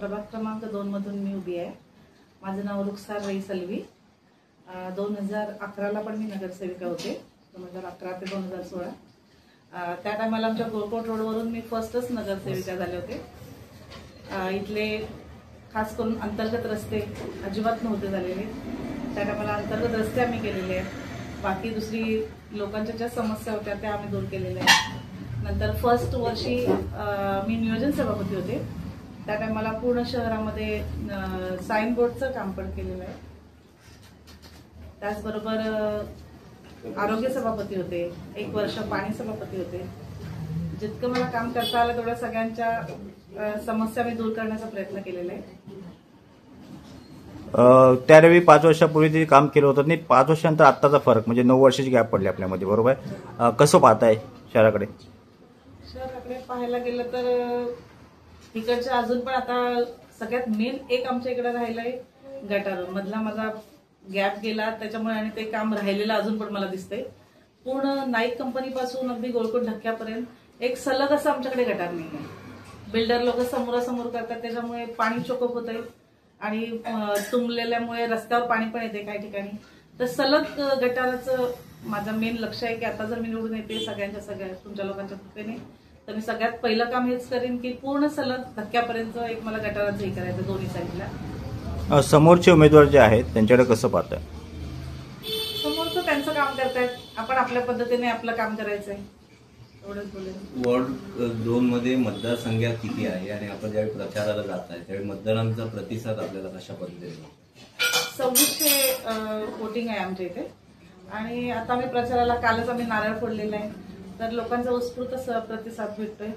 प्रभाग क्रमांक 2 मधून मी उभी आहे। माझं नाव रुखसार रईस अलवी। 2011ला पण मी नगरसेविका होते, 2011 ते 2016। त्या टायमाला आमच्या गोळकोट रोडवरून मी फर्स्टच नगरसेविका झाले होते। इथले खास करून अंतर्गत रस्ते अजिबात नव्हते झालेले। त्या टायमाला अंतर्गत रस्ते आम्ही केलेले आहेत। बाकी दुसरी लोकांच्या ज्या समस्या होत्या त्या आम्ही दूर केलेल्या आहेत। नंतर फर्स्ट वर्षी मी नियोजन सभापती होते। त्या टायमाला पूर्ण शहरामध्ये साइन बोर्डचं काम पण केलेलं आहे। त्याचबरोबर आरोग्य सभापती होते, 1 वर्ष पाणी सभापती होते। जितकं मला काम करता आलं तेवढ्या सगळ्यांच्या समस्या मी दूर करण्याचा प्रयत्न केलेला आहे। त्यावेळी 5 वर्षापूर्वी जे काम केलं होतं नाही, 5 वर्षांनंतर आत्ताचा फरक म्हणजे 9 वर्षाची गॅप पडली आपल्यामध्ये, बरोबर आहे? कसं पाहताय शहराकडे? शहराकडे पाहायला गेलं तर इकडच्या अजून पण आता सगळ्यात मेन एक आमच्या इकडे राहिलंय गटार मधला माझा गॅप गेला, त्याच्यामुळे आणि ते काम राहिलेलं अजून पण मला दिसतंय। पूर्ण नाईक कंपनी पासून अगदी गोळकोट ढक्क्यापर्यंत एक सलग असं आमच्याकडे गटार नाही आहे। बिल्डर लोक समोरासमोर करतात, त्याच्यामुळे पाणी चोकअप होतंय आणि तुंबलेल्यामुळे रस्त्यावर पाणी पण येते काही ठिकाणी। तर सलग गटाराचं माझं मेन लक्ष आहे की आता जर मी निवडून येते सगळ्या तुमच्या लोकांच्या कृपेने, तर मी सगळ्यात पहिलं काम हेच करेन की पूर्ण सलग धक्क्यापर्यंत एक मला गटाराचं हे करायचं दोन्ही साईडला। समोरचे उमेदवार जे आहेत त्यांच्याकडे कसं पाहताय? समोरचं त्यांचं काम करतायत, आपण आपल्या पद्धतीने आपलं काम करायचंय, एवढंच बोलेन। वॉर्ड 2 मध्ये मतदारसंख्या किती आहे आणि आपण ज्यावेळी प्रचाराला जात आहे त्यावेळी मतदारांचा प्रतिसाद आपल्याला कशा पद्धतीने? 2600 वोटिंग आहे आमच्या इथे। आणि आता आम्ही प्रचाराला कालच आम्ही नारळ फोडलेला आहे, तर लोकांचा उत्स्फूर्त प्रतिसाद भेटतोय।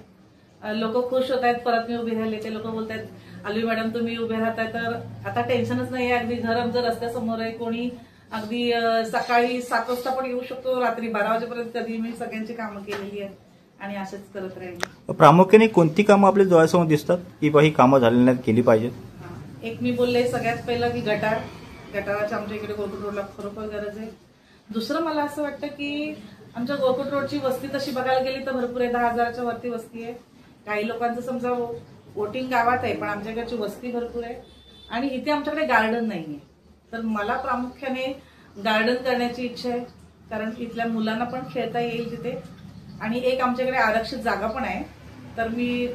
लोक खुश होत आहेत, परत मी उभी राहिले। ते लोक बोलतायत अलवी मॅडम तुम्ही उभे राहताय तर आता टेन्शनच नाही आहे। अगदी घर आमचं रस्त्यासमोर आहे, कोणी अगदी सकाळी 7 वाजता पण येऊ शकतो, रात्री 12 वाजेपर्यंत कधी मी सगळ्यांची कामं केलेली आहेत आणि असेच करत राहील। प्रामुख्याने कोणती कामं आपल्या डोळ्यासमोर दिसतात की ही कामं झालेली नाहीत, केली पाहिजेत? एक मी बोलले सगळ्यात पहिलं की गटाराची आमच्या इकडे गोळकोट रोडला खरोखर गरज आहे। दुसरं मला असं वाटतं की आमच्या गोळकोट रोडची वस्ती तशी बघायला गेली तर भरपूर आहे, 10,000च्या वरती वस्ती आहे। काही लोकांचं समजा वोटिंग गावात आहे पण आमच्याकडची वस्ती भरपूर आहे आणि इथे आमच्याकडे गार्डन नाहीये। तर मला प्रामुख्याने गार्डन करण्याची इच्छा आहे, कारण इथल्या मुलांना पण खेळता येईल तिथे आणि एक आमच्याकडे आरक्षित जागा पण आहे। तर मी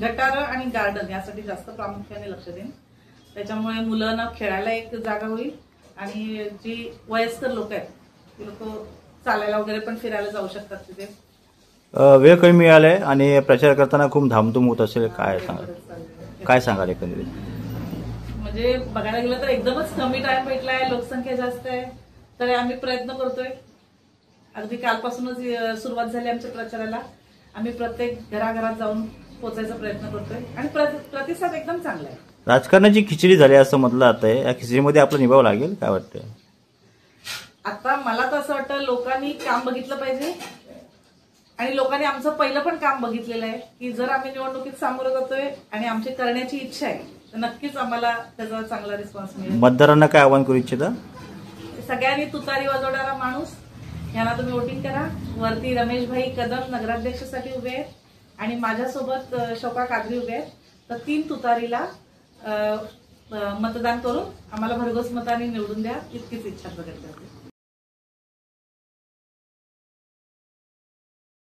गटार आणि गार्डन यासाठी जास्त प्रामुख्याने लक्ष देईन। त्याच्यामुळे मुलांना खेळायला एक जागा होईल आणि जी वयस्कर लोक आहेत ती लोक चालायला वगैरे पण फिरायला जाऊ शकतात तिथे। वेळ कमी मिळालाय आणि प्रचार करताना खूप धामधूम होत असेल, काय सांगाल एकंदरीत? म्हणजे बघायला गेलं तर एकदमच कमी टाइम भेटलाय, लोकसंख्या जास्त आहे, तर आम्ही प्रयत्न करतोय। अगदी कालपासूनच सुरुवात झाली आमच्या प्रचाराला। आम्ही प्रत्येक घराघरात जाऊन पोहोचायचा प्रयत्न करतोय आणि प्रतिसाद एकदम चांगला आहे। राजकारणाची खिचडी झाली असं म्हटलं जातंय, या खिचडीमध्ये आपलं निभाव लागेल, काय वाटतं? आता मला तर असं वाटतं लोकांनी काम बघितलं पाहिजे आणि लोकांनी आमचं पहिलं पण काम बघितलेलं आहे की जर आम्ही निवडणुकीत सामोरं जातोय आणि आमची करण्याची इच्छा आहे तर नक्कीच आम्हाला त्याचा चांगला रिस्पॉन्स मिळेल। मतदारांना काय आवाहन करू इच्छिता? सगळ्यांनी तुतारी वाजवणारा माणूस यांना तुम्ही वोटिंग करा। वरती रमेश भाई कदम नगराध्यक्षासाठी उभे आहेत आणि माझ्यासोबत शौका कादरी उभे आहेत। तर 3 तुतारीला मतदान करून आम्हाला भरघोस मताने निवडून द्या, इतकीच इच्छा प्रकट करते।